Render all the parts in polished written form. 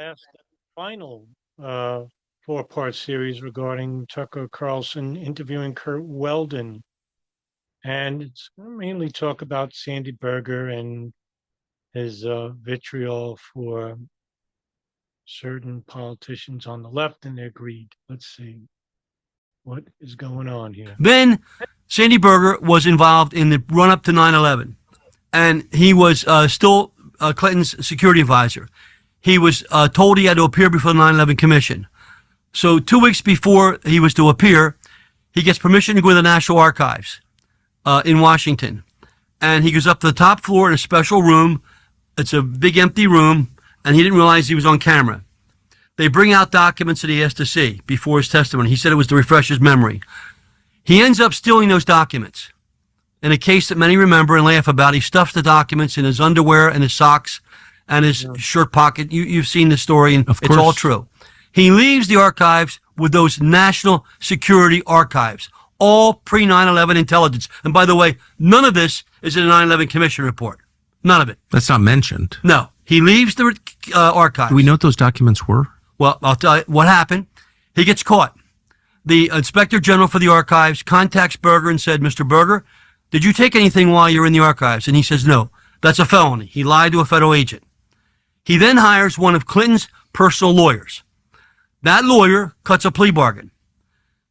last and final uh, four-part series regarding Tucker Carlson interviewing Curt Weldon. And it's mainly talk about Sandy Berger and his vitriol for certain politicians on the left and their greed. Let's see what is going on here. Then Sandy Berger was involved in the run up to 9/11, and he was still Clinton's security advisor. He was told he had to appear before the 9/11 Commission. So 2 weeks before he was to appear, he gets permission to go to the National Archives in Washington. And he goes up to the top floor in a special room. It's a big empty room, and he didn't realize he was on camera. They bring out documents that he has to see before his testimony. He said it was to refresh his memory. He ends up stealing those documents. In a case that many remember and laugh about, he stuffs the documents in his underwear and his socks and his shirt pocket. You've seen the story, and it's all true. He leaves the archives with those national security archives, all pre-9/11 intelligence. And by the way, none of this is in the 9/11 Commission report. None of it. That's not mentioned. No. He leaves the archives. Do we know what those documents were? Well, I'll tell you what happened. He gets caught. The Inspector General for the archives contacts Berger and said, Mr. Berger, did you take anything while you're in the archives? And he says, no, that's a felony. He lied to a federal agent. He then hires one of Clinton's personal lawyers. That lawyer cuts a plea bargain.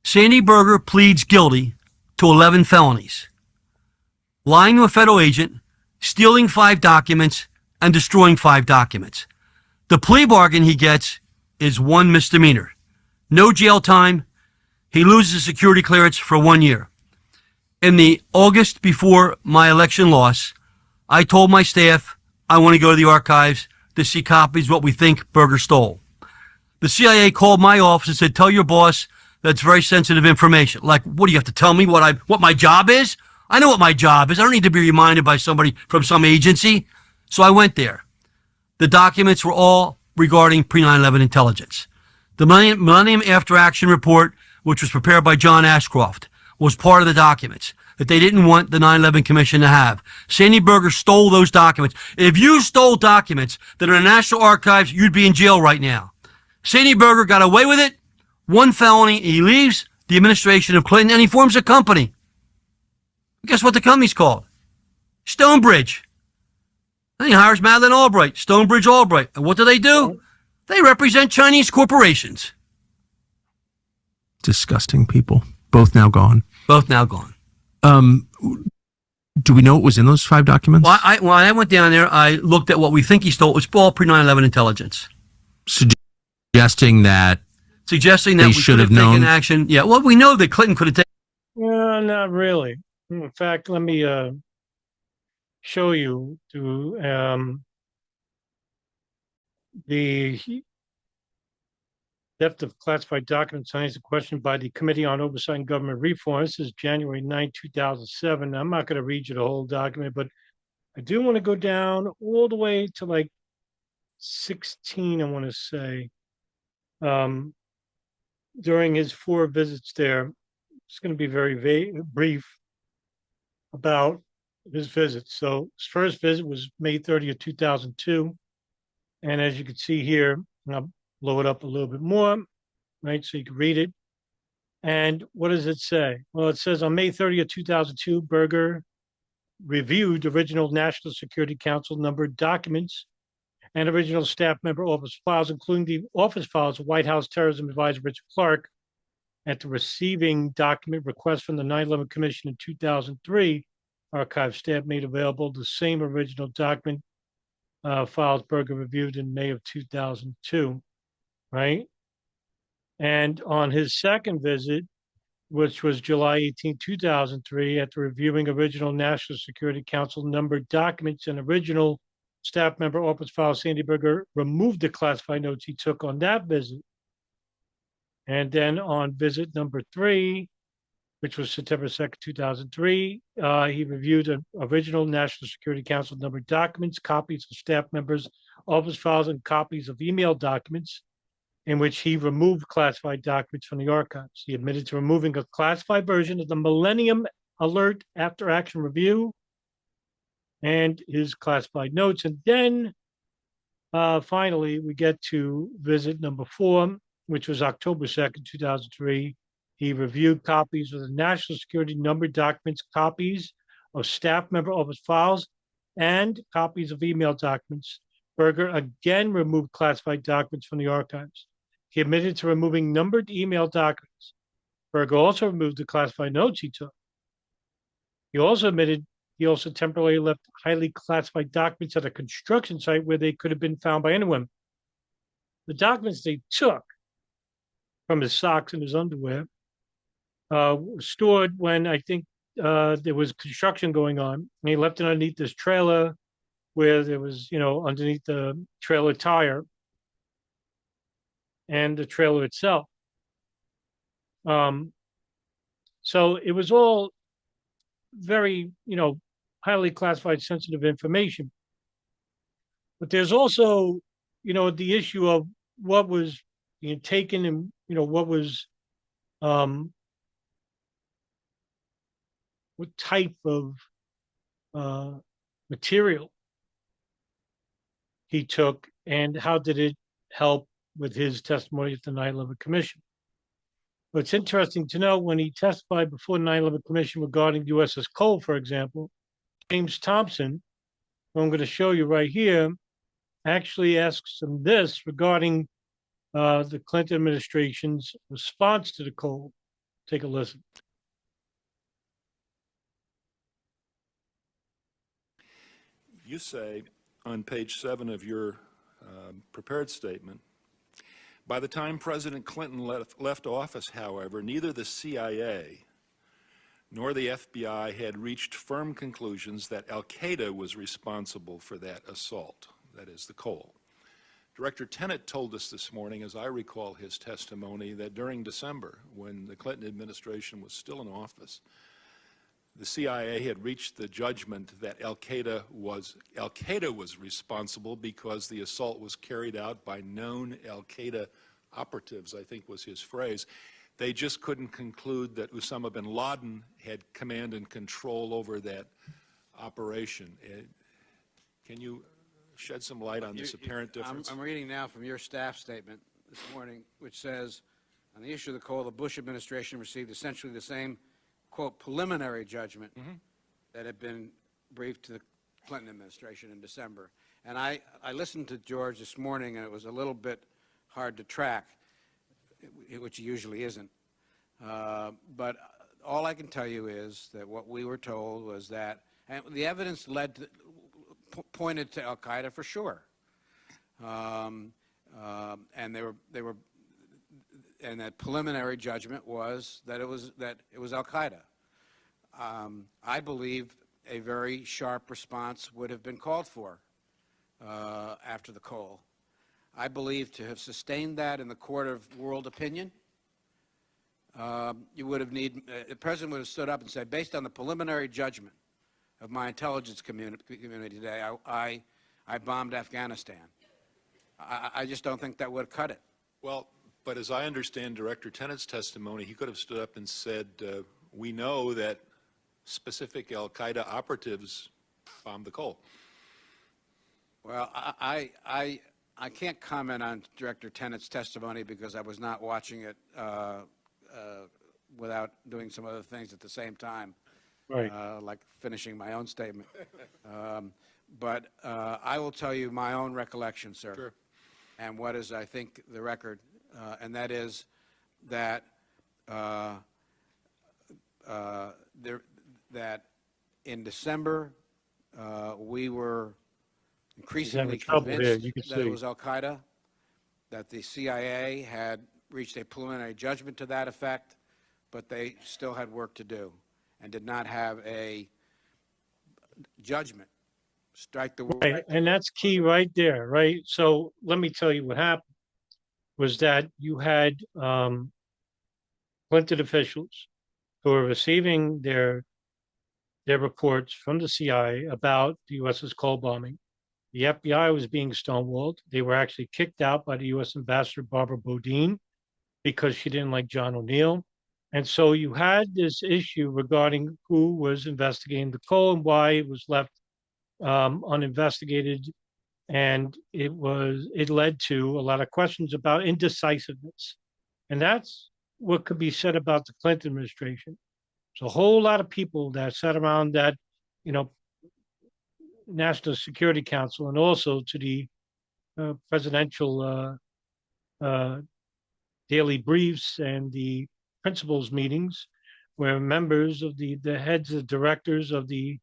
Sandy Berger pleads guilty to 11 felonies. Lying to a federal agent, stealing 5 documents, and destroying 5 documents. The plea bargain he gets is 1 misdemeanor. No jail time. He loses security clearance for 1 year. In the August before my election loss, I told my staff I want to go to the archives to see copies of what we think Berger stole. The CIA called my office and said, tell your boss that's very sensitive information. Like, what do you have to tell me what my job is? I know what my job is. I don't need to be reminded by somebody from some agency. So I went there. The documents were all regarding pre-9/11 intelligence. The Millennium After Action report, which was prepared by John Ashcroft, was part of the documents that they didn't want the 9/11 Commission to have. Sandy Berger stole those documents. If you stole documents that are in the National Archives, you'd be in jail right now. Sandy Berger got away with it. 1 felony. He leaves the administration of Clinton and he forms a company. Guess what the company's called? Stonebridge. And he hires Madeleine Albright, Stonebridge Albright. And what do? They represent Chinese corporations. Disgusting people. Both now gone. Both now gone. Do we know what was in those 5 documents? Well, when I went down there, I looked at what we think he stole. It was all pre-9/11 intelligence. Suggesting that we should have known taken action. Yeah, well, we know that Clinton could have taken. Not really. In fact, let me show you the theft of classified documents science question by the Committee on Oversight and Government Reform. This is January 9, 2007. I'm not going to read you the whole document, but I do want to go down all the way to like 16, I want to say. During his 4 visits there, it's going to be very brief about his visits. So his first visit was May 30th, 2002. And as you can see here, and I'll blow it up a little bit more, right? So you can read it. And what does it say? Well, it says on May 30th, 2002, Berger reviewed original National Security Council numbered documents and original staff member office files, including the office files of White House Terrorism Advisor Richard Clarke, at the receiving document request from the 9/11 Commission in 2003. Archive staff made available the same original document files Berger reviewed in May of 2002, right? And on his second visit, which was July 18, 2003, after reviewing original National Security Council numbered documents and original staff member office files, Sandy Berger removed the classified notes he took on that visit. And then on visit number 3, which was September 2nd, 2003, he reviewed an original National Security Council numbered documents, copies of staff members' office files, and copies of email documents in which he removed classified documents from the archives. He admitted to removing a classified version of the Millennium Alert After Action Review and his classified notes. And then Finally, we get to visit number 4, which was October 2nd, 2003. He reviewed copies of the national security number documents, copies of staff member office files, and copies of email documents. Berger again removed classified documents from the archives. He admitted to removing numbered email documents. Berger also removed the classified notes he took. He also admitted he also temporarily left highly classified documents at a construction site where they could have been found by anyone. The documents they took from his socks and his underwear were stored when I think there was construction going on. And he left it underneath this trailer where there was, underneath the trailer tire and the trailer itself. So it was all very, highly classified, sensitive information. But there's also, the issue of what was being taken and, what was, what type of material he took and how did it help with his testimony at the 9/11 Commission. But it's interesting to know when he testified before the 9/11 Commission regarding USS Cole, for example, James Thompson, who I'm going to show you right here, actually asks him this regarding the Clinton administration's response to the Cole. Take a listen. You say on page 7 of your prepared statement, by the time President Clinton left office, however, neither the CIA nor the FBI had reached firm conclusions that al-Qaeda was responsible for that assault, that is, the Cole. Director Tenet told us this morning, as I recall his testimony, that during December, when the Clinton administration was still in office, the CIA had reached the judgment that al-Qaeda was responsible because the assault was carried out by known al-Qaeda operatives, I think was his phrase. They just couldn't conclude that Osama bin Laden had command and control over that operation. Can you shed some light on this apparent difference? I'm reading now from your staff statement this morning, which says, on the issue of the Cole, the Bush administration received essentially the same, quote, preliminary judgment that had been briefed to the Clinton administration in December. And I listened to George this morning, and it was a little bit hard to track, which it usually isn't. But all I can tell you is that what we were told was that, and the evidence pointed to al-Qaeda for sure, and and that preliminary judgment was that it was al-Qaeda. I believe a very sharp response would have been called for after the Cole. I believe to have sustained that in the court of world opinion, you would have the president would have stood up and said, based on the preliminary judgment of my intelligence community today, I bombed Afghanistan. I just don't think that would have cut it. Well, but as I understand Director Tenet's testimony, he could have stood up and said, we know that specific al-Qaeda operatives bombed the Cole. Well, I can't comment on Director Tenet's testimony because I was not watching it without doing some other things at the same time, Right. like finishing my own statement. But I will tell you my own recollection, sir, Sure. and what is, I think, the record, and that is that that in December we were increasingly convinced that it was al-Qaeda, that the CIA had reached a preliminary judgment to that effect, but they still had work to do and did not have a judgment strike the word. Right. And that's key right there, right? So let me tell you what happened was that you had Clinton officials who were receiving their reports from the CIA about the USS Cole bombing. The FBI was being stonewalled. They were actually kicked out by the U.S. Ambassador Barbara Bodine because she didn't like John O'Neill. And so you had this issue regarding who was investigating the Cole and why it was left uninvestigated And it led to a lot of questions about indecisiveness. And that's what could be said about the Clinton administration. So a whole lot of people that sat around that, you know, National Security Council and also to the presidential daily briefs and the principals meetings where members of the heads of directors of the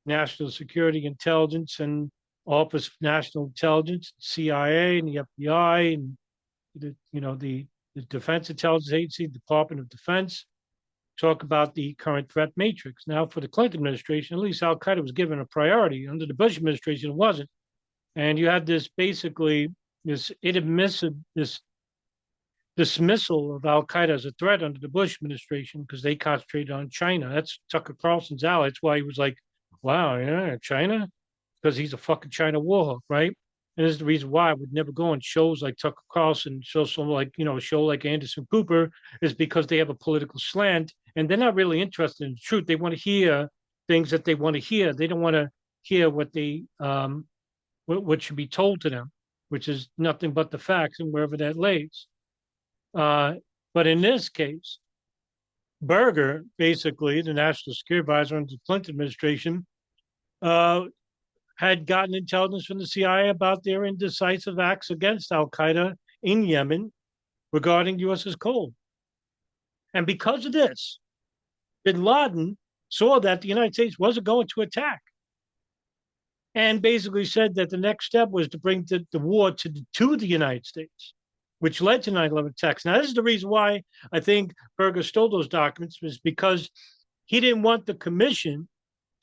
National Security Intelligence and Office of National Intelligence, CIA and the FBI and the Defense Intelligence Agency, Department of Defense, talk about the current threat matrix. Now, for the Clinton administration, at least Al Qaeda was given a priority. Under the Bush administration, it wasn't. And you had this dismissal of Al Qaeda as a threat under the Bush administration because they concentrated on China. That's Tucker Carlson's ally. That's why he was like, wow, yeah, China? Because he's a fucking China warhawk, right? And this is the reason why I would never go on shows like Tucker Carlson, shows like, a show like Anderson Cooper, is because they have a political slant and they're not really interested in the truth. They want to hear things that they want to hear. They don't want to hear what what should be told to them, which is nothing but the facts and wherever that lays. But in this case, Berger, basically the national security advisor under the Clinton administration, had gotten intelligence from the CIA about their indecisive acts against Al Qaeda in Yemen regarding USS Cole. And because of this, bin Laden saw that the United States wasn't going to attack and basically said that the next step was to bring the war to the United States, which led to 9/11 attacks. Now, this is the reason why I think Berger stole those documents, was because he didn't want the commission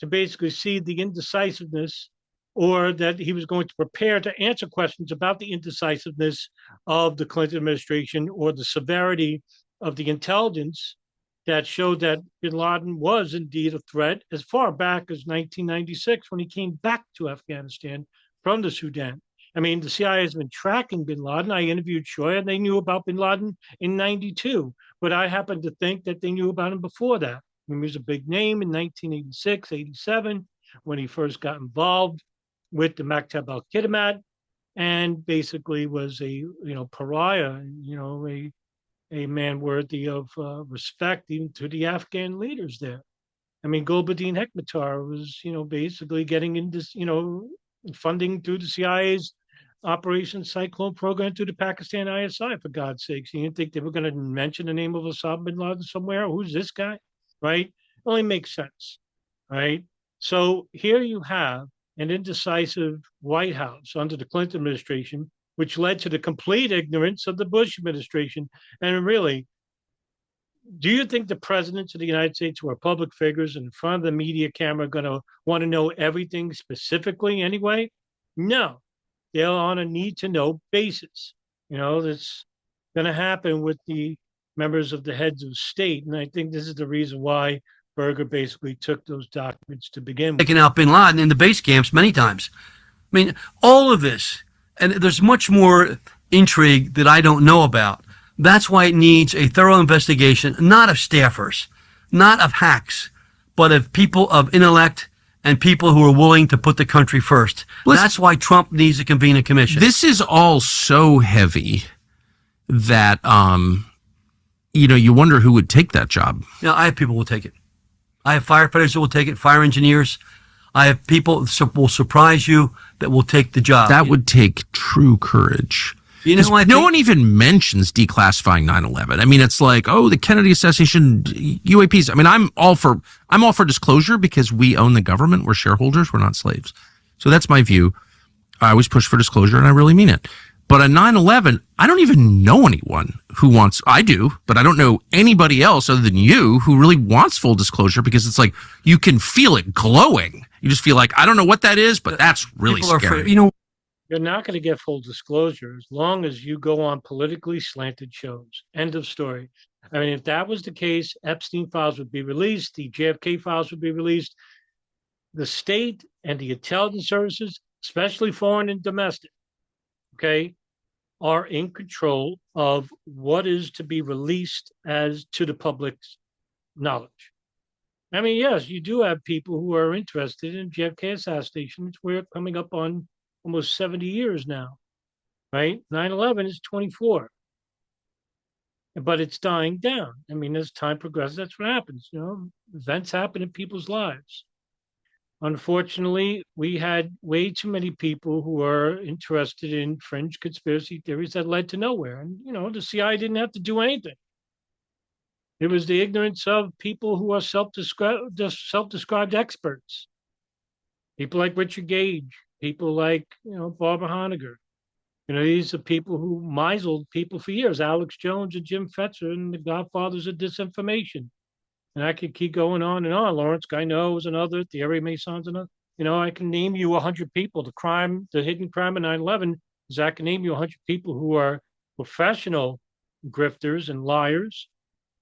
to basically see the indecisiveness, or that he was going to prepare to answer questions about the indecisiveness of the Clinton administration or the severity of the intelligence that showed that bin Laden was indeed a threat as far back as 1996 when he came back to Afghanistan from the Sudan. I mean, the CIA has been tracking bin Laden. I interviewed Shoya, and they knew about bin Laden in 92, but I happen to think that they knew about him before that. He was a big name in 1986, 87, when he first got involved with the Maktab al-Khidmat, and basically was a pariah, a man worthy of respect even to the Afghan leaders there. I mean, Gulbuddin Hekmatyar was basically getting into funding through the CIA's Operation Cyclone program through the Pakistan ISI, for God's sakes. You didn't think they were going to mention the name of Osama bin Laden somewhere? Who's this guy? Right? It only makes sense. Right? So here you have an indecisive White House under the Clinton administration, which led to the complete ignorance of the Bush administration. And really, do you think the presidents of the United States, who are public figures in front of the media camera, are going to want to know everything specifically anyway? No, they're on a need-to-know basis. That's going to happen with the members of the heads of state. And I think this is the reason why Berger basically took those documents to begin with. Taken out bin Laden in the base camps many times. I mean, all of this, and there's much more intrigue that I don't know about. That's why it needs a thorough investigation, not of staffers, not of hacks, but of people of intellect and people who are willing to put the country first. That's why Trump needs to convene a commission. This is all so heavy that, you wonder who would take that job. I have people who will take it. I have firefighters that will take it, fire engineers. I have people that will surprise you that will take the job. That would take true courage. No one even mentions declassifying 9/11. I mean, it's like, the Kennedy assassination, UAPs. I mean, I'm all for disclosure because we own the government. We're shareholders. We're not slaves. So that's my view. I always push for disclosure, and I really mean it. But on 9/11, I don't even know anyone who wants, I do, but I don't know anybody else other than you who really wants full disclosure, because it's like, you can feel it glowing. You just feel like, I don't know what that is, but that's really scary. You're not going to get full disclosure as long as you go on politically slanted shows. End of story. I mean, if that was the case, Epstein files would be released, the JFK files would be released. The state and the intelligence services, especially foreign and domestic, are in control of what is to be released as to the public's knowledge. I mean, yes, you do have people who are interested in JFK assassination, which we're coming up on almost 70 years now, right? 9/11 is 24, but it's dying down. I mean, as time progresses, that's what happens. Events happen in people's lives. Unfortunately, we had way too many people who were interested in fringe conspiracy theories that led to nowhere. And, the CIA didn't have to do anything. It was the ignorance of people who are self-described experts. People like Richard Gage, people like, Barbara Honegger. These are people who misled people for years. Alex Jones and Jim Fetzer and the godfathers of disinformation. And I could keep going on and on. Lawrence Guineau is another, Thierry Mason's another. I can name you 100 people. The hidden crime of 9/11 is I can name you 100 people who are professional grifters and liars,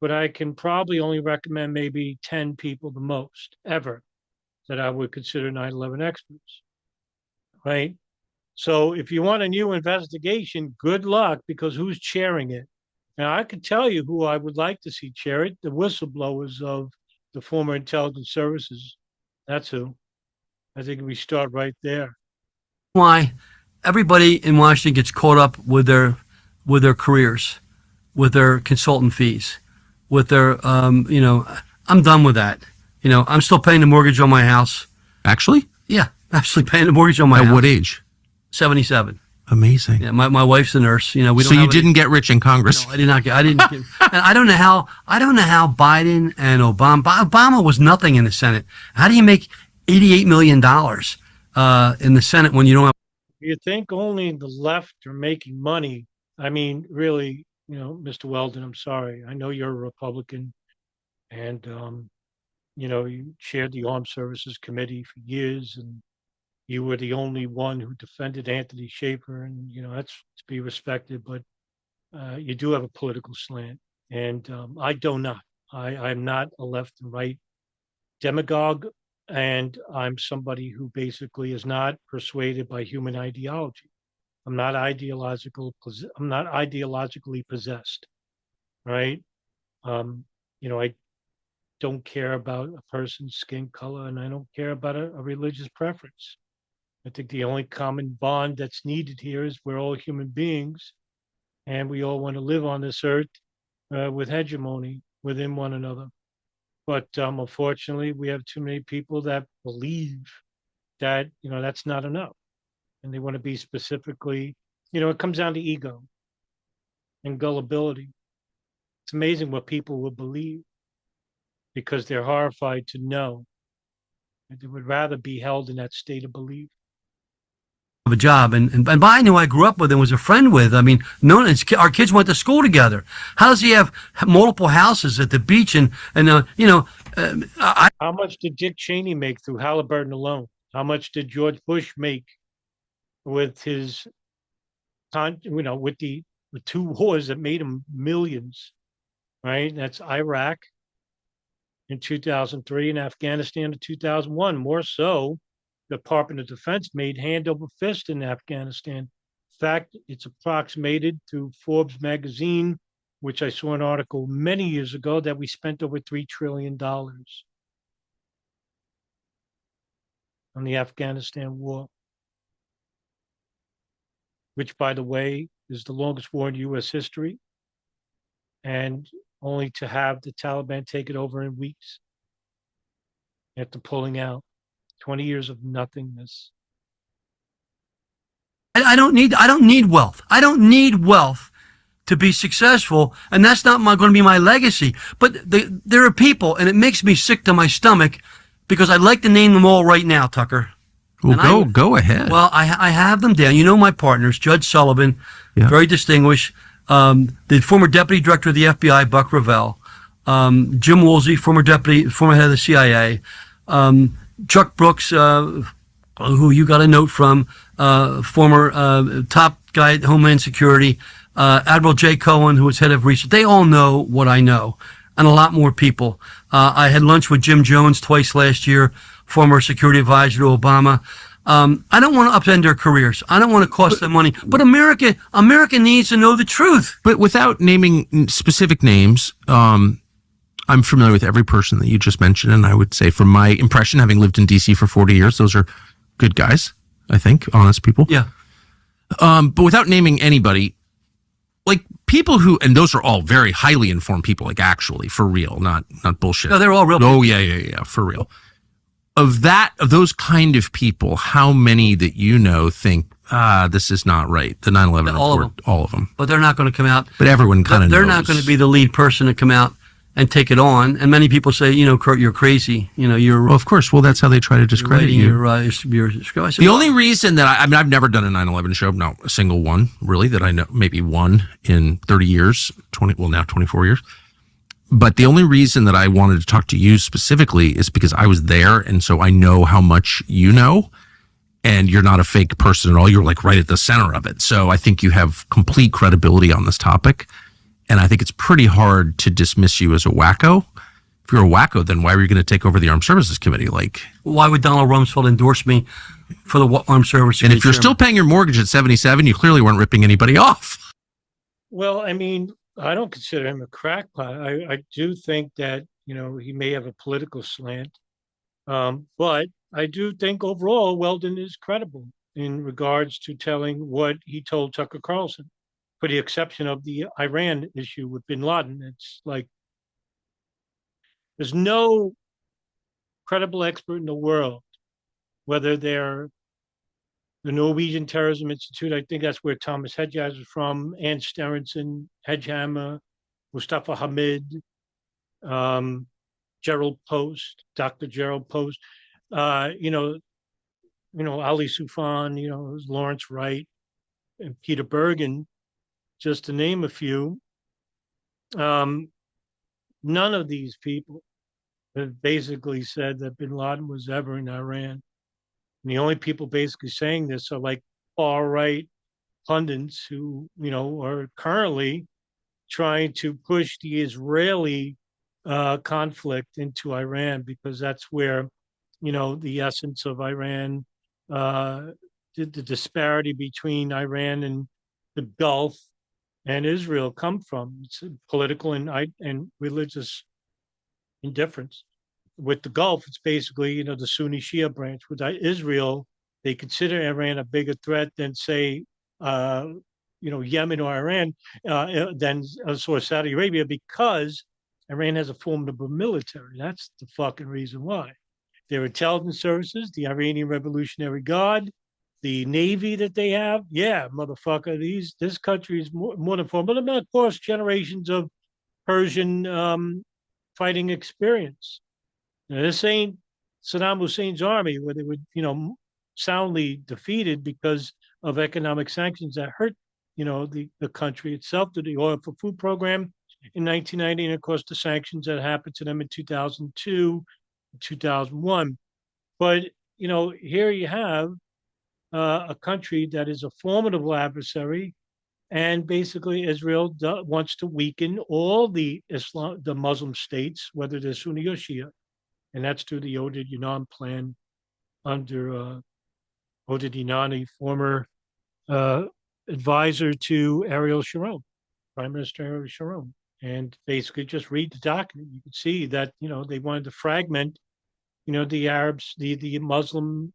but I can probably only recommend maybe 10 people the most ever that I would consider 9/11 experts, right? So if you want a new investigation, good luck, because who's chairing it? Now, I could tell you who I would like to see chair it, the whistleblowers of the former intelligence services. That's who. I think we start right there. Why everybody in Washington gets caught up with their careers, with their consultant fees, with their, I'm done with that. I'm still paying the mortgage on my house. Actually? Yeah, actually paying the mortgage on my house. At what age? 77. Amazing. Yeah, my wife's a nurse. We don't. So you didn't get rich in Congress? No, I did not get. I didn't. Get, and I don't know how Biden and Obama was nothing in the Senate. How do you make $88 million in the Senate when you don't have? You think only the left are making money? I mean, really, Mr. Weldon, I'm sorry. I know you're a Republican, and you chaired the Armed Services Committee for years, and you were the only one who defended Anthony Schaefer, and that's to be respected. But you do have a political slant, and I do not. I'm not a left and right demagogue, and I'm somebody who basically is not persuaded by human ideology. I'm not ideologically possessed, right? I don't care about a person's skin color, and I don't care about a religious preference. I think the only common bond that's needed here is we're all human beings, and we all want to live on this earth with hegemony within one another. But unfortunately, we have too many people that believe that, that's not enough. And they want to be specifically, it comes down to ego and gullibility. It's amazing what people will believe because they're horrified to know that they would rather be held in that state of belief. A job, and Biden, who I grew up with and was a friend with. I mean, our kids went to school together. How does he have multiple houses at the beach? And how much did Dick Cheney make through Halliburton alone? How much did George Bush make with his, with the two wars that made him millions, right? That's Iraq in 2003 and Afghanistan in 2001. More so, the Department of Defense made hand over fist in Afghanistan. In fact, it's approximated through Forbes magazine, which I saw an article many years ago, that we spent over $3 trillion on the Afghanistan war, which, by the way, is the longest war in U.S. history, and only to have the Taliban take it over in weeks after pulling out. 20 years of nothingness. I don't need wealth. I don't need wealth to be successful, and that's not going to be my legacy. But there are people, and it makes me sick to my stomach, because I'd like to name them all right now, Tucker. Well, go ahead. Well, I have them down. My partners, Judge Sullivan, very distinguished, the former deputy director of the FBI, Buck Revell, Jim Woolsey, former head of the CIA, Chuck Brooks, who you got a note from, former top guy at Homeland Security, Admiral Jay Cohen, who was head of research. They all know what I know, and a lot more people. I had lunch with Jim Jones twice last year, former security advisor to Obama. I don't want to upend their careers. I don't want to cost them money. But America needs to know the truth. But without naming specific names, I'm familiar with every person that you just mentioned, and I would say, from my impression, having lived in D.C. for 40 years, those are good guys. I think, honest people. Yeah. But without naming anybody, like people who, and those are all very highly informed people, like actually for real, not bullshit. No, they're all real. Oh yeah, for real. Of those kind of people, how many that you know think, this is not right? The 9/11 report, all of them. But they're not going to come out. But everyone kind of knows. They're not going to be the lead person to come out and take it on. And many people say, Kurt, you're crazy. You're. Well, of course. Well, that's how they try to discredit you. The only reason that I mean, I've never done a 9/11 show, not a single one, really, that I know, maybe one in 30 years, now 24 years. But the only reason that I wanted to talk to you specifically is because I was there. And so I know how much you know, and you're not a fake person at all. You're like right at the center of it. So I think you have complete credibility on this topic. And I think it's pretty hard to dismiss you as a wacko. If you're a wacko, then why were you going to take over the Armed Services Committee? Like, why would Donald Rumsfeld endorse me for the Armed Services Committee? And if you're still paying your mortgage at 77, you clearly weren't ripping anybody off. Well, I mean, I don't consider him a crackpot. I do think that, he may have a political slant. But I do think overall Weldon is credible in regards to telling what he told Tucker Carlson, for the exception of the Iran issue with bin Laden. It's like there's no credible expert in the world, whether they're the Norwegian Terrorism Institute, I think that's where Thomas Hedges is from, Ann Sterenson, Hedgehammer, Mustafa Hamid, Gerald Post, Dr. Gerald Post, Ali Soufan, Lawrence Wright, and Peter Bergen, just to name a few. None of these people have basically said that bin Laden was ever in Iran. And the only people basically saying this are like far-right pundits who, are currently trying to push the Israeli conflict into Iran, because that's where, the essence of Iran, the disparity between Iran and the Gulf and Israel come from. It's political and religious indifference. With the Gulf, it's basically, the Sunni Shia branch. With Israel, they consider Iran a bigger threat than, say, Yemen or Iran, than Saudi Arabia, because Iran has a formidable military. That's the fucking reason why. Their intelligence services, the Iranian Revolutionary Guard, the Navy that they have, yeah, motherfucker, this country is more than formidable. But of course, generations of Persian fighting experience. Now, this ain't Saddam Hussein's army, where they were, soundly defeated because of economic sanctions that hurt, the country itself, through the oil for food program in 1990, and of course the sanctions that happened to them in 2002, 2001. But, here you have a country that is a formidable adversary, and basically Israel wants to weaken all the Muslim states, whether they're Sunni or Shia. And that's through the Oded Yanan plan under Oded Yanani, former advisor to Ariel Sharon, Prime Minister Ariel Sharon. And basically just read the document. You can see that, they wanted to fragment, the Arabs, the Muslim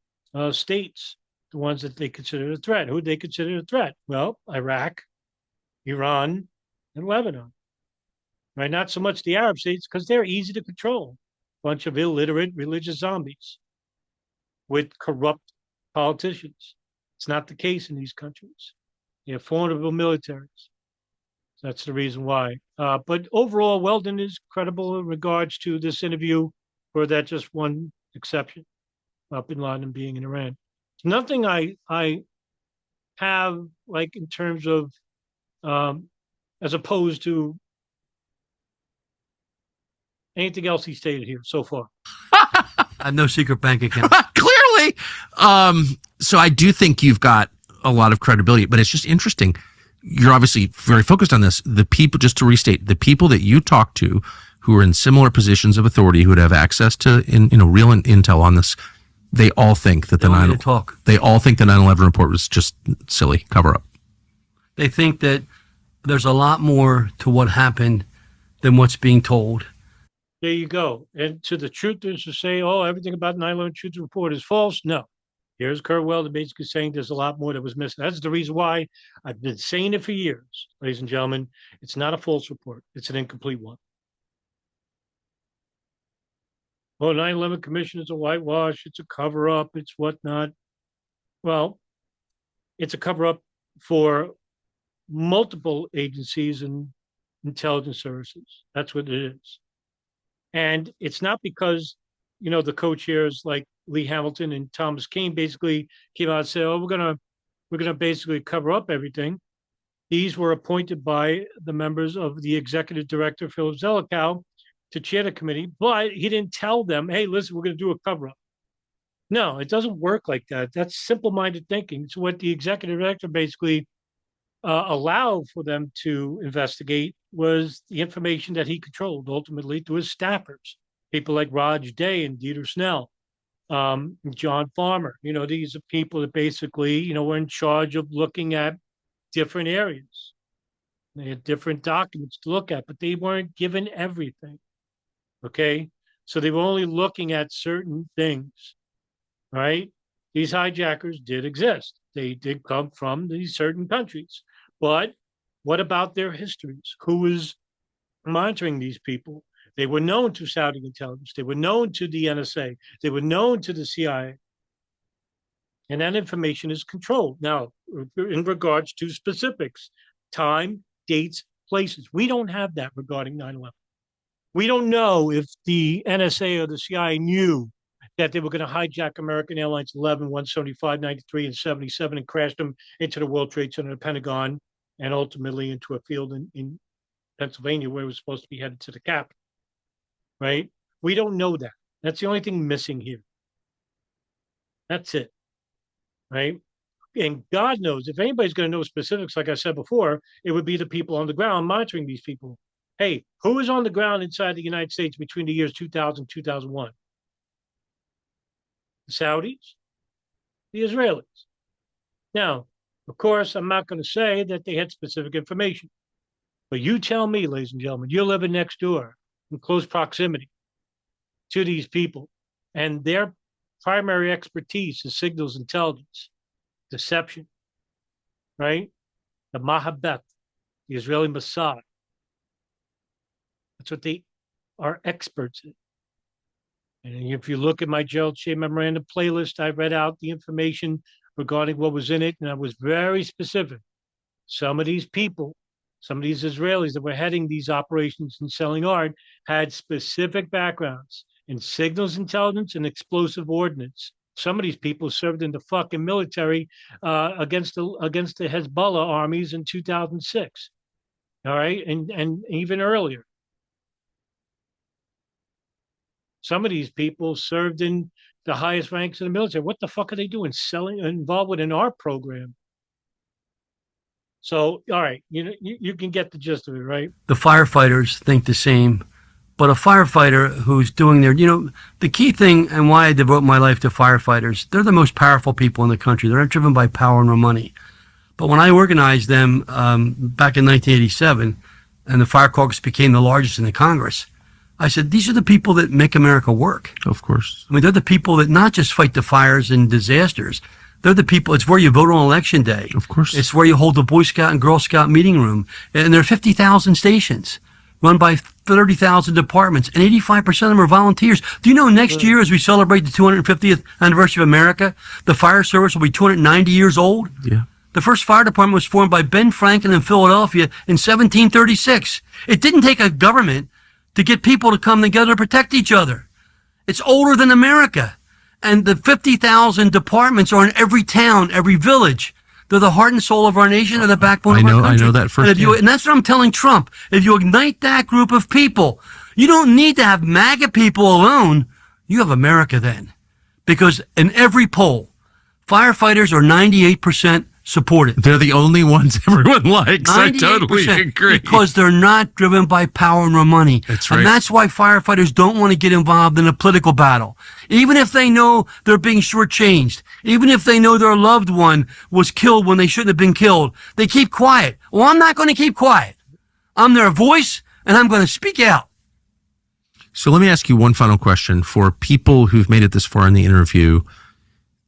states, the ones that they considered a threat. Who did they consider a threat? Well, Iraq, Iran, and Lebanon. Right? Not so much the Arab states, because they're easy to control. Bunch of illiterate religious zombies with corrupt politicians. It's not the case in these countries. They have formidable militaries. That's the reason why. But overall, Weldon is credible in regards to this interview, for that just one exception, bin Laden being in Iran. Nothing I have, like, in terms of, as opposed to anything else he stated here so far. I have no secret bank account. Clearly. So I do think you've got a lot of credibility, but it's just interesting. You're obviously very focused on this. The people, just to restate, the people that you talk to who are in similar positions of authority, who would have access to real intel on this, they all think that the 9/11 report was just silly cover up. They think that there's a lot more to what happened than what's being told. There you go. And to the truthers who say, everything about 9/11 Truth Report is false, no. Here's Curt Weldon basically saying there's a lot more that was missing. That's the reason why I've been saying it for years, ladies and gentlemen. It's not a false report. It's an incomplete one. Well, 9/11 Commission is a whitewash. It's a cover-up. It's whatnot. Well, it's a cover-up for multiple agencies and intelligence services. That's what it is. And it's not because, the co-chairs like Lee Hamilton and Thomas Keane basically came out and said, "Oh, we're gonna basically cover up everything." These were appointed by the members of the executive director, Philip Zelikow, to chair the committee, but he didn't tell them, "Hey, listen, we're going to do a cover-up." No, it doesn't work like that. That's simple-minded thinking. It's what the executive director basically allowed for them to investigate was the information that he controlled, ultimately through his staffers, people like Raj Day and Dieter Snell, John Farmer. These are people that basically, were in charge of looking at different areas. They had different documents to look at, but they weren't given everything. Okay, so they were only looking at certain things, right? These hijackers did exist. They did come from these certain countries. But what about their histories? Who was monitoring these people? They were known to Saudi intelligence. They were known to the NSA. They were known to the CIA. And that information is controlled. Now, in regards to specifics, time, dates, places, we don't have that regarding 9/11. We don't know if the NSA or the CIA knew that they were going to hijack American Airlines 11, 175, 93, and 77 and crash them into the World Trade Center, the Pentagon, and ultimately into a field in Pennsylvania where it was supposed to be headed to the Capitol, right? We don't know that. That's the only thing missing here. That's it, right? And God knows, if anybody's going to know specifics, like I said before, it would be the people on the ground monitoring these people. Hey, who was on the ground inside the United States between the years 2000 and 2001? The Saudis, the Israelis. Now, of course, I'm not going to say that they had specific information. But you tell me, ladies and gentlemen, you're living next door in close proximity to these people, and their primary expertise is signals intelligence, deception, right? The Mahabeth, the Israeli Mossad. That's what they are experts in. And if you look at my Gerald Shea Memorandum playlist, I read out the information regarding what was in it, and I was very specific. Some of these people, some of these Israelis that were heading these operations and selling art had specific backgrounds in signals intelligence and explosive ordnance. Some of these people served in the fucking military against the Hezbollah armies in 2006. All right, and even earlier. Some of these people served in the highest ranks in the military. What the fuck are they doing? Involved with an art program. So, all right, you can get the gist of it, right? The firefighters think the same, but a firefighter who's doing the key thing and why I devote my life to firefighters, they're the most powerful people in the country. They're not driven by power nor money. But when I organized them back in 1987, and the Fire Caucus became the largest in the Congress, I said, these are the people that make America work. Of course. I mean, they're the people that not just fight the fires and disasters. They're the people, it's where you vote on election day. Of course. It's where you hold the Boy Scout and Girl Scout meeting room. And there are 50,000 stations run by 30,000 departments, and 85% of them are volunteers. Do you know next year, as we celebrate the 250th anniversary of America, the fire service will be 290 years old? Yeah. The first fire department was formed by Ben Franklin in Philadelphia in 1736. It didn't take a government to get people to come together to protect each other. It's older than America. And the 50,000 departments are in every town, every village. They're the heart and soul of our nation. They're the backbone of our country. I know that first. And that's what I'm telling Trump. If you ignite that group of people, you don't need to have MAGA people alone. You have America then. Because in every poll, firefighters are 98% supported. They're the only ones everyone likes. I totally agree. Because they're not driven by power nor money. That's right. And that's why firefighters don't want to get involved in a political battle. Even if they know they're being shortchanged, even if they know their loved one was killed when they shouldn't have been killed, they keep quiet. Well, I'm not going to keep quiet. I'm their voice, and I'm going to speak out. So let me ask you one final question for people who've made it this far in the interview.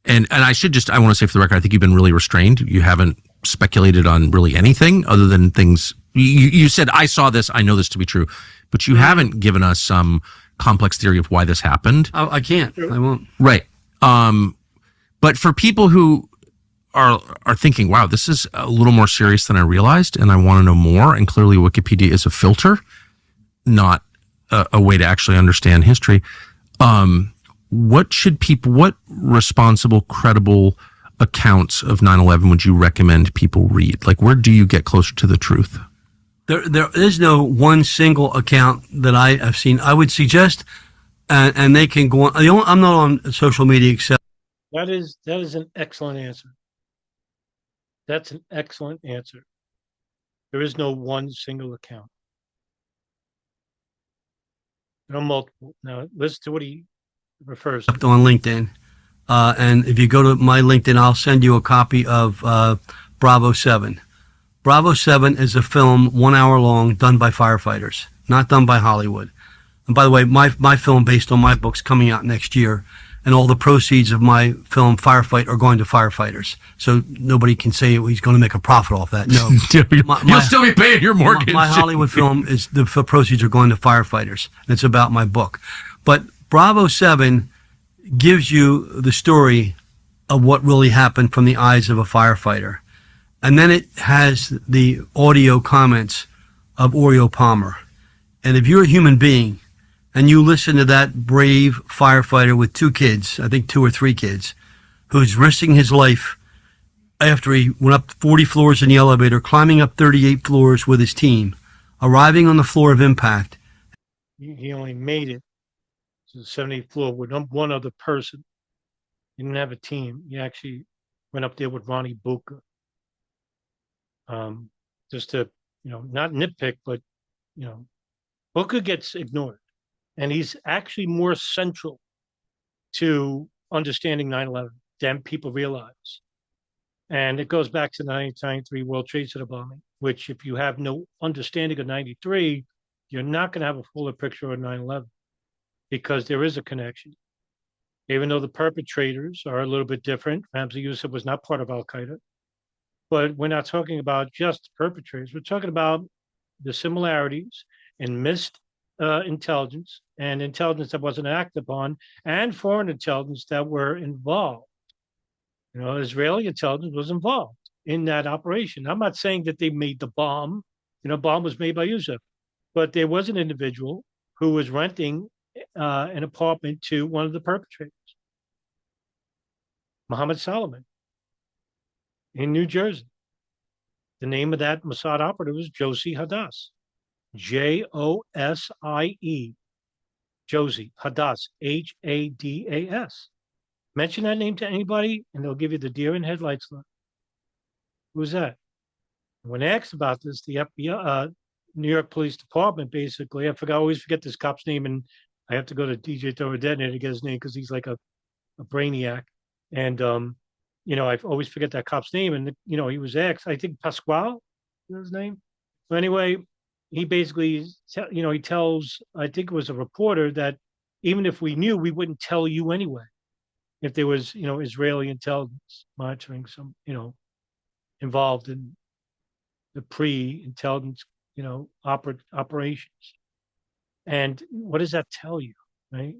And I want to say for the record, I think you've been really restrained. You haven't speculated on really anything other than things. You said, I saw this, I know this to be true, but you haven't given us some complex theory of why this happened. I can't. I won't. Right. But for people who are thinking, wow, this is a little more serious than I realized, and I want to know more, and clearly Wikipedia is a filter, not a way to actually understand history. What responsible, credible accounts of 9/11 would you recommend people read? Like, where do you get closer to the truth? There is no one single account that I have seen. I would suggest, and they can go on. I'm not on social media except. That is an excellent answer. That's an excellent answer. There is no one single account. There are multiple. Now, listen to what he refers to. On LinkedIn. And if you go to my LinkedIn, I'll send you a copy of Bravo 7. Bravo 7 is a film 1 hour long done by firefighters, not done by Hollywood. And by the way, my film based on my book's coming out next year, and all the proceeds of my film Firefight are going to firefighters. So nobody can say he's going to make a profit off that. No. You'll still be paying your mortgage. My Hollywood film is the proceeds are going to firefighters. And it's about my book. But Bravo 7 gives you the story of what really happened from the eyes of a firefighter. And then it has the audio comments of Oriole Palmer. And if you're a human being and you listen to that brave firefighter with 2 kids, I think 2 or 3 kids, who's risking his life after he went up 40 floors in the elevator, climbing up 38 floors with his team, arriving on the floor of impact. He only made it to the 78th floor with one other person. He didn't have a team. He actually went up there with Ronnie Bucca. Just to, not nitpick, but, Bucca gets ignored. And he's actually more central to understanding 9/11 than people realize. And it goes back to the 1993 World Trade Center bombing, which if you have no understanding of 93, you're not going to have a fuller picture of 9/11 because there is a connection. Even though the perpetrators are a little bit different, Ramzi Youssef was not part of Al-Qaeda. But we're not talking about just perpetrators. We're talking about the similarities in missed intelligence and intelligence that wasn't acted upon and foreign intelligence that were involved. Israeli intelligence was involved in that operation. I'm not saying that they made the bomb. Bomb was made by Youssef. But there was an individual who was renting an apartment to one of the perpetrators, Mohammed Solomon, in New Jersey. The name of that Mossad operative was Josie Hadass. Josie. Josie Hadass. Hadas. Mention that name to anybody, and they'll give you the deer in headlights look. Who's that? When asked about this, the FBI, New York Police Department, basically, I always forget this cop's name, and I have to go to DJ Thoradetner to get his name because he's like a brainiac. And I always forget that cop's name. And he was asked, I think Pasquale is his name. So anyway, he basically, he tells, I think it was a reporter, that even if we knew, we wouldn't tell you anyway. If there was, Israeli intelligence monitoring some, involved in the pre-intelligence, operations. And what does that tell you, right?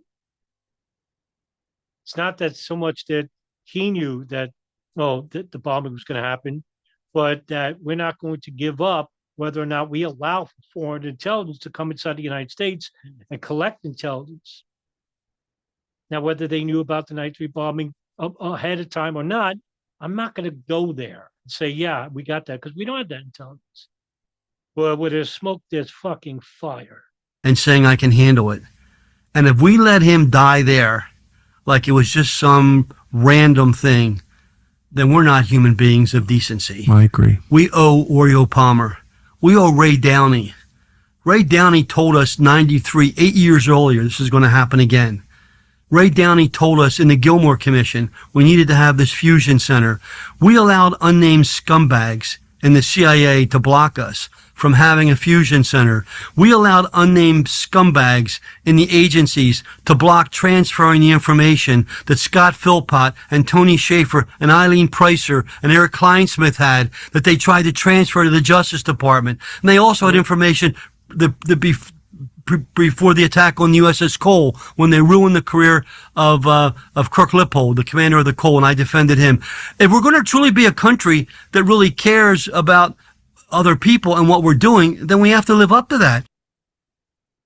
It's not that so much that he knew that, the bombing was going to happen, but that we're not going to give up whether or not we allow for foreign intelligence to come inside the United States and collect intelligence. Now, whether they knew about the 93 bombing ahead of time or not, I'm not going to go there and say, yeah, we got that, because we don't have that intelligence. But where there's smoke, there's fucking fire. And saying I can handle it. And if we let him die there, like it was just some random thing, then we're not human beings of decency. I agree. We owe Oriole Palmer. We owe Ray Downey. Ray Downey told us 93, 8 years earlier, this is going to happen again. Ray Downey told us in the Gilmore Commission we needed to have this fusion center. We allowed unnamed scumbags and the CIA to block us from having a fusion center. We allowed unnamed scumbags in the agencies to block transferring the information that Scott Philpott and Tony Schaefer and Eileen Pricer and Eric Kleinsmith had, that they tried to transfer to the Justice Department. And they also had information before the attack on the USS Cole, when they ruined the career of Kirk Lippold, the commander of the Cole, and I defended him. If we're going to truly be a country that really cares about other people and what we're doing, then we have to live up to that.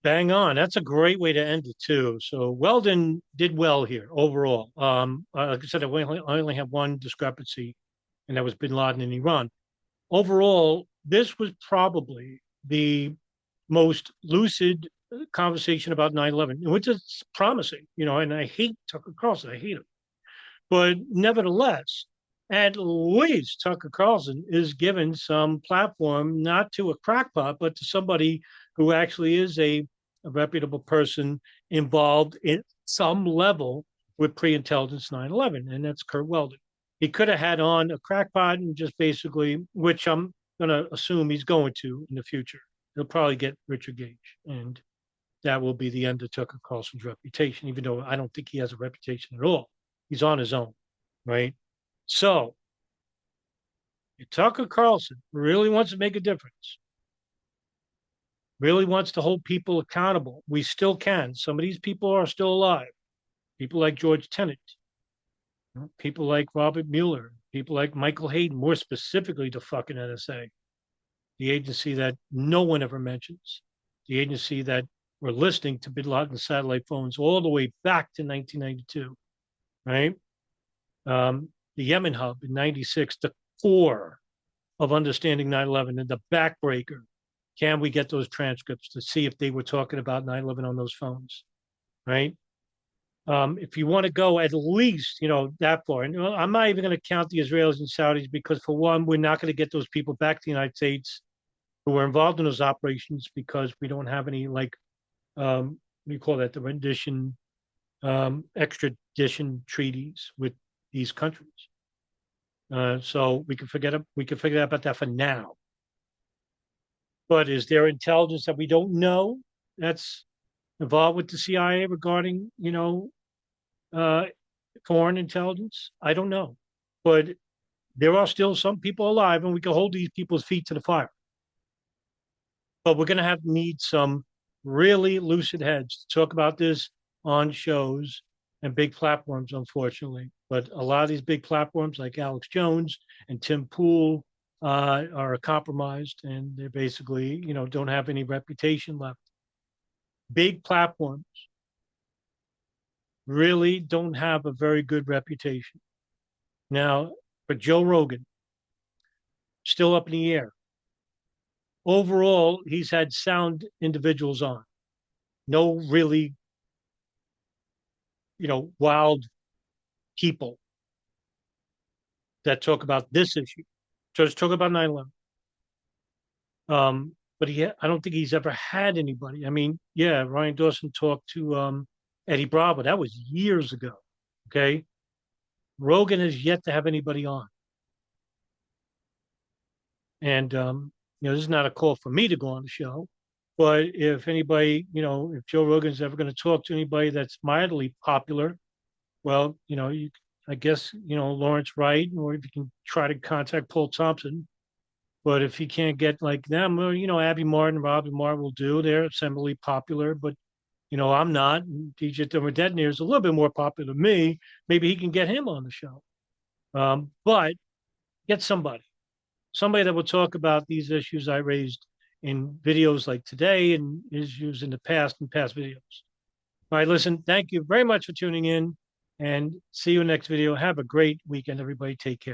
Bang on. That's a great way to end it too. So Weldon did well here overall. Like I said, I only have one discrepancy, and that was Bin Laden in Iran. Overall, this was probably the most lucid conversation about 9/11, which is promising, and I hate Tucker Carlson. I hate him. But nevertheless, at least Tucker Carlson is given some platform, not to a crackpot, but to somebody who actually is a reputable person involved in some level with pre-intelligence 9/11, and that's Curt Weldon. He could have had on a crackpot and just basically, which I'm going to assume he's going to in the future. He'll probably get Richard Gage, and that will be the end of Tucker Carlson's reputation, even though I don't think he has a reputation at all. He's on his own, right? So, if Tucker Carlson really wants to make a difference, really wants to hold people accountable, we still can. Some of these people are still alive. People like George Tenet, people like Robert Mueller, people like Michael Hayden, more specifically the fucking NSA. The agency that no one ever mentions, the agency that were listening to Bin Laden satellite phones all the way back to 1992, right? The Yemen hub in 96, the core of understanding 9/11 and the backbreaker. Can we get those transcripts to see if they were talking about 9/11 on those phones, right? If you want to go at least, that far, and I'm not even going to count the Israelis and Saudis, because for one, we're not going to get those people back to the United States who were involved in those operations, because we don't have any, what do you call that, the rendition, extradition treaties with these countries. So we can forget about that for now. But is there intelligence that we don't know that's involved with the CIA regarding, foreign intelligence? I don't know. But there are still some people alive, and we can hold these people's feet to the fire. But we're going to need some really lucid heads to talk about this on shows and big platforms, unfortunately. But a lot of these big platforms, like Alex Jones and Tim Pool, are compromised, and they're basically, don't have any reputation left. Big platforms really don't have a very good reputation. Now, for Joe Rogan, still up in the air. Overall, he's had sound individuals on. No really, wild people that talk about this issue. Just talk about 9/11. But I don't think he's ever had anybody. I mean, yeah, Ryan Dawson talked to Eddie Bravo. That was years ago. Okay. Rogan has yet to have anybody on. And, this is not a call for me to go on the show, but if anybody, if Joe Rogan's ever going to talk to anybody that's mildly popular, well, I guess, Lawrence Wright, or if you can try to contact Paul Thompson. But if he can't get like them, Abby Martin, Robbie Martin will do. They're similarly popular, but, I'm not. DJ Thermodetonator is a little bit more popular than me. Maybe he can get him on the show. But get somebody that will talk about these issues I raised in videos like today and issues in past videos. All right, listen, thank you very much for tuning in, and see you in the next video. Have a great weekend, everybody. Take care.